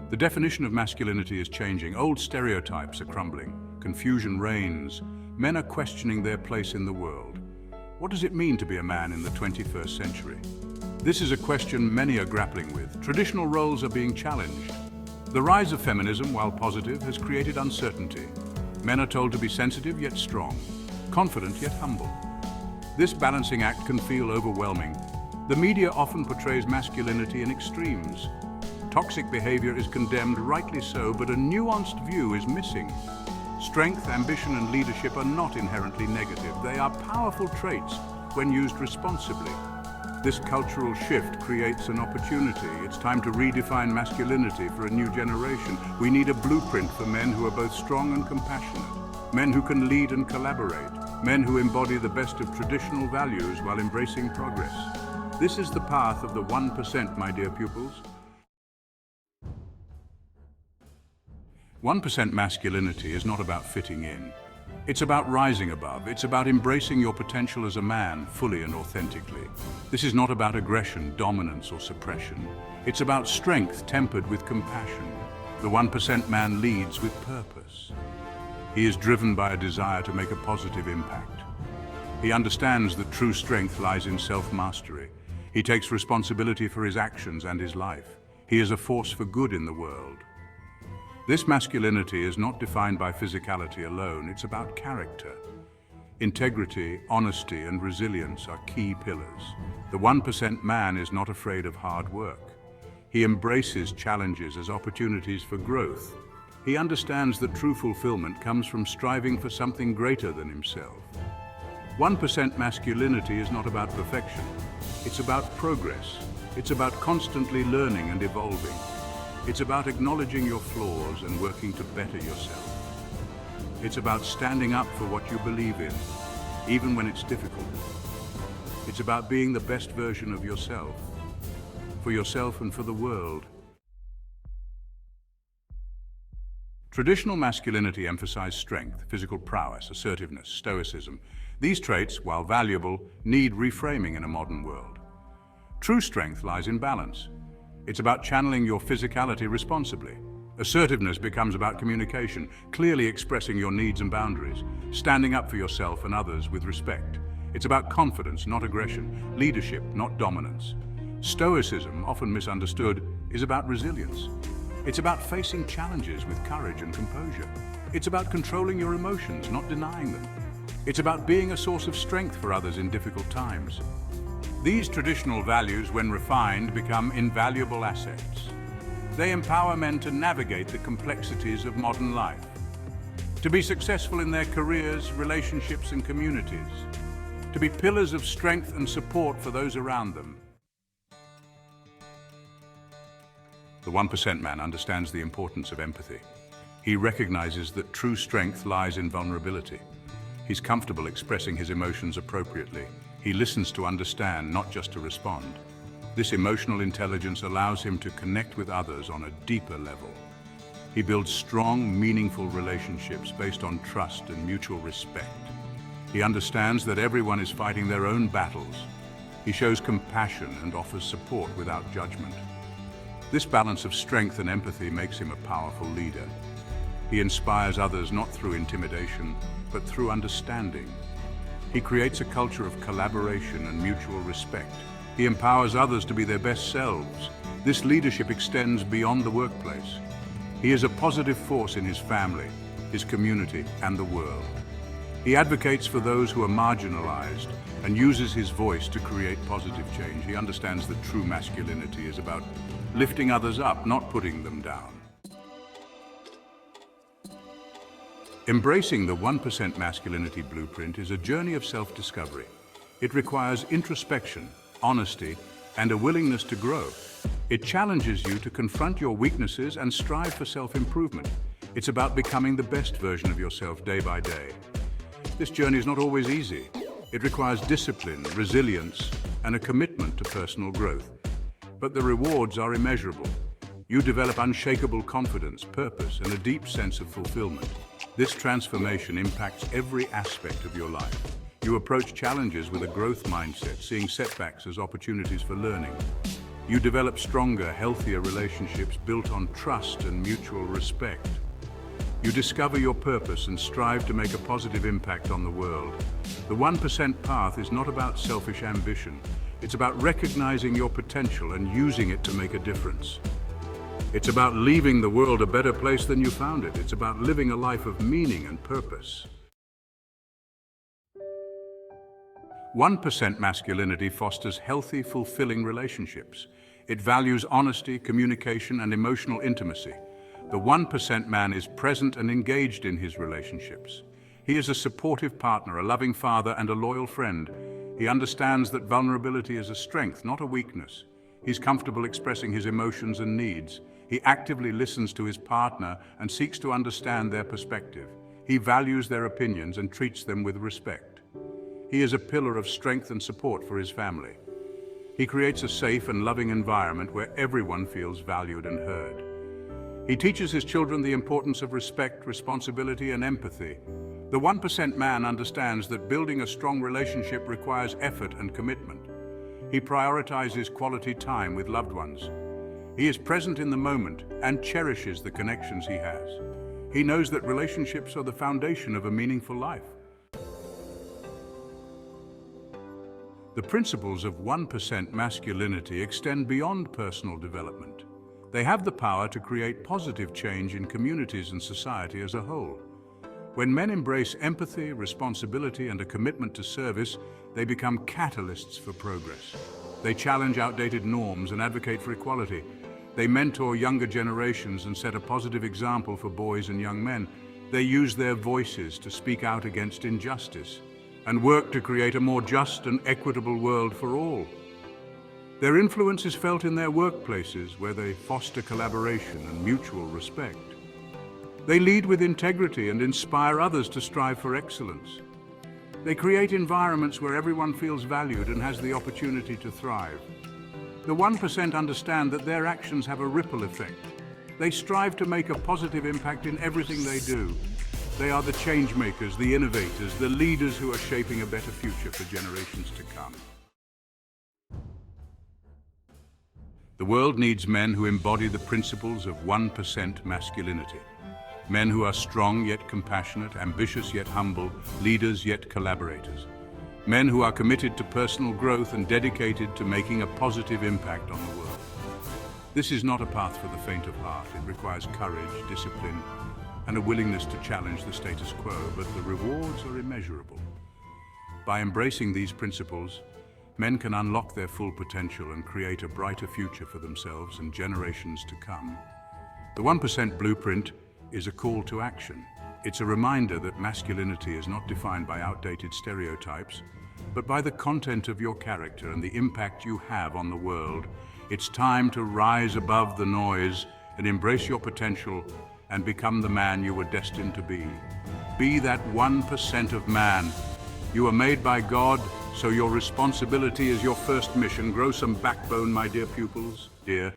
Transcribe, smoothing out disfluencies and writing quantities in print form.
The definition of masculinity is changing. Old stereotypes are crumbling. Confusion reigns. Men are questioning their place in the world. What does it mean to be a man in the 21st century? This is a question many are grappling with. Traditional roles are being challenged. The rise of feminism, while positive, has created uncertainty. Men are told to be sensitive yet strong, confident yet humble. This balancing act can feel overwhelming. The media often portrays masculinity in extremes. Toxic behavior is condemned, rightly so, but a nuanced view is missing. Strength, ambition, and leadership are not inherently negative. They are powerful traits when used responsibly. This cultural shift creates an opportunity. It's time to redefine masculinity for a new generation. We need a blueprint for men who are both strong and compassionate, men who can lead and collaborate, men who embody the best of traditional values while embracing progress. This is the path of the 1%, my dear pupils. 1% masculinity is not about fitting in. It's about rising above. It's about embracing your potential as a man fully and authentically. This is not about aggression, dominance, or suppression. It's about strength tempered with compassion. The 1% man leads with purpose. He is driven by a desire to make a positive impact. He understands that true strength lies in self-mastery. He takes responsibility for his actions and his life. He is a force for good in the world. This masculinity is not defined by physicality alone. It's about character. Integrity, honesty, and resilience are key pillars. The 1% man is not afraid of hard work. He embraces challenges as opportunities for growth. He understands that true fulfillment comes from striving for something greater than himself. 1% masculinity is not about perfection. It's about progress. It's about constantly learning and evolving. It's about acknowledging your flaws and working to better yourself. It's about standing up for what you believe in, even when it's difficult. It's about being the best version of yourself, for yourself and for the world. Traditional masculinity emphasized strength, physical prowess, assertiveness, stoicism. These traits, while valuable, need reframing in a modern world. True strength lies in balance. It's about channeling your physicality responsibly. Assertiveness becomes about communication, clearly expressing your needs and boundaries, standing up for yourself and others with respect. It's about confidence, not aggression, leadership, not dominance. Stoicism, often misunderstood, is about resilience. It's about facing challenges with courage and composure. It's about controlling your emotions, not denying them. It's about being a source of strength for others in difficult times. These traditional values, when refined, become invaluable assets. They empower men to navigate the complexities of modern life, to be successful in their careers, relationships, and communities, to be pillars of strength and support for those around them. The 1% man understands the importance of empathy. He recognizes that true strength lies in vulnerability. He's comfortable expressing his emotions appropriately. He listens to understand, not just to respond. This emotional intelligence allows him to connect with others on a deeper level. He builds strong, meaningful relationships based on trust and mutual respect. He understands that everyone is fighting their own battles. He shows compassion and offers support without judgment. This balance of strength and empathy makes him a powerful leader. He inspires others not through intimidation, but through understanding. He creates a culture of collaboration and mutual respect. He empowers others to be their best selves. This leadership extends beyond the workplace. He is a positive force in his family, his community, and the world. He advocates for those who are marginalized and uses his voice to create positive change. He understands that true masculinity is about lifting others up, not putting them down. Embracing the 1% masculinity blueprint is a journey of self-discovery. It requires introspection, honesty, and a willingness to grow. It challenges you to confront your weaknesses and strive for self-improvement. It's about becoming the best version of yourself day by day. This journey is not always easy. It requires discipline, resilience, and a commitment to personal growth. But the rewards are immeasurable. You develop unshakable confidence, purpose, and a deep sense of fulfillment. This transformation impacts every aspect of your life. You approach challenges with a growth mindset, seeing setbacks as opportunities for learning. You develop stronger, healthier relationships built on trust and mutual respect. You discover your purpose and strive to make a positive impact on the world. The 1% path is not about selfish ambition. It's about recognizing your potential and using it to make a difference. It's about leaving the world a better place than you found it. It's about living a life of meaning and purpose. 1% masculinity fosters healthy, fulfilling relationships. It values honesty, communication, and emotional intimacy. The 1% man is present and engaged in his relationships. He is a supportive partner, a loving father, and a loyal friend. He understands that vulnerability is a strength, not a weakness. He's comfortable expressing his emotions and needs. He actively listens to his partner and seeks to understand their perspective. He values their opinions and treats them with respect. He is a pillar of strength and support for his family. He creates a safe and loving environment where everyone feels valued and heard. He teaches his children the importance of respect, responsibility, and empathy. The 1% man understands that building a strong relationship requires effort and commitment. He prioritizes quality time with loved ones. He is present in the moment and cherishes the connections he has. He knows that relationships are the foundation of a meaningful life. The principles of 1% masculinity extend beyond personal development. They have the power to create positive change in communities and society as a whole. When men embrace empathy, responsibility, and a commitment to service, they become catalysts for progress. They challenge outdated norms and advocate for equality. They mentor younger generations and set a positive example for boys and young men. They use their voices to speak out against injustice and work to create a more just and equitable world for all. Their influence is felt in their workplaces, where they foster collaboration and mutual respect. They lead with integrity and inspire others to strive for excellence. They create environments where everyone feels valued and has the opportunity to thrive. The 1% understand that their actions have a ripple effect. They strive to make a positive impact in everything they do. They are the change makers, the innovators, the leaders who are shaping a better future for generations to come. The world needs men who embody the principles of 1% masculinity. Men who are strong yet compassionate, ambitious yet humble, leaders yet collaborators. Men who are committed to personal growth and dedicated to making a positive impact on the world. This is not a path for the faint of heart. It requires courage, discipline, and a willingness to challenge the status quo, but the rewards are immeasurable. By embracing these principles, men can unlock their full potential and create a brighter future for themselves and generations to come. The 1% blueprint is a call to action. It's a reminder that masculinity is not defined by outdated stereotypes, but by the content of your character and the impact you have on the world. It's time to rise above the noise and embrace your potential and become the man you were destined to be. Be that 1% of man. You are made by God, so your responsibility is your first mission. Grow some backbone, my dear pupils. Dear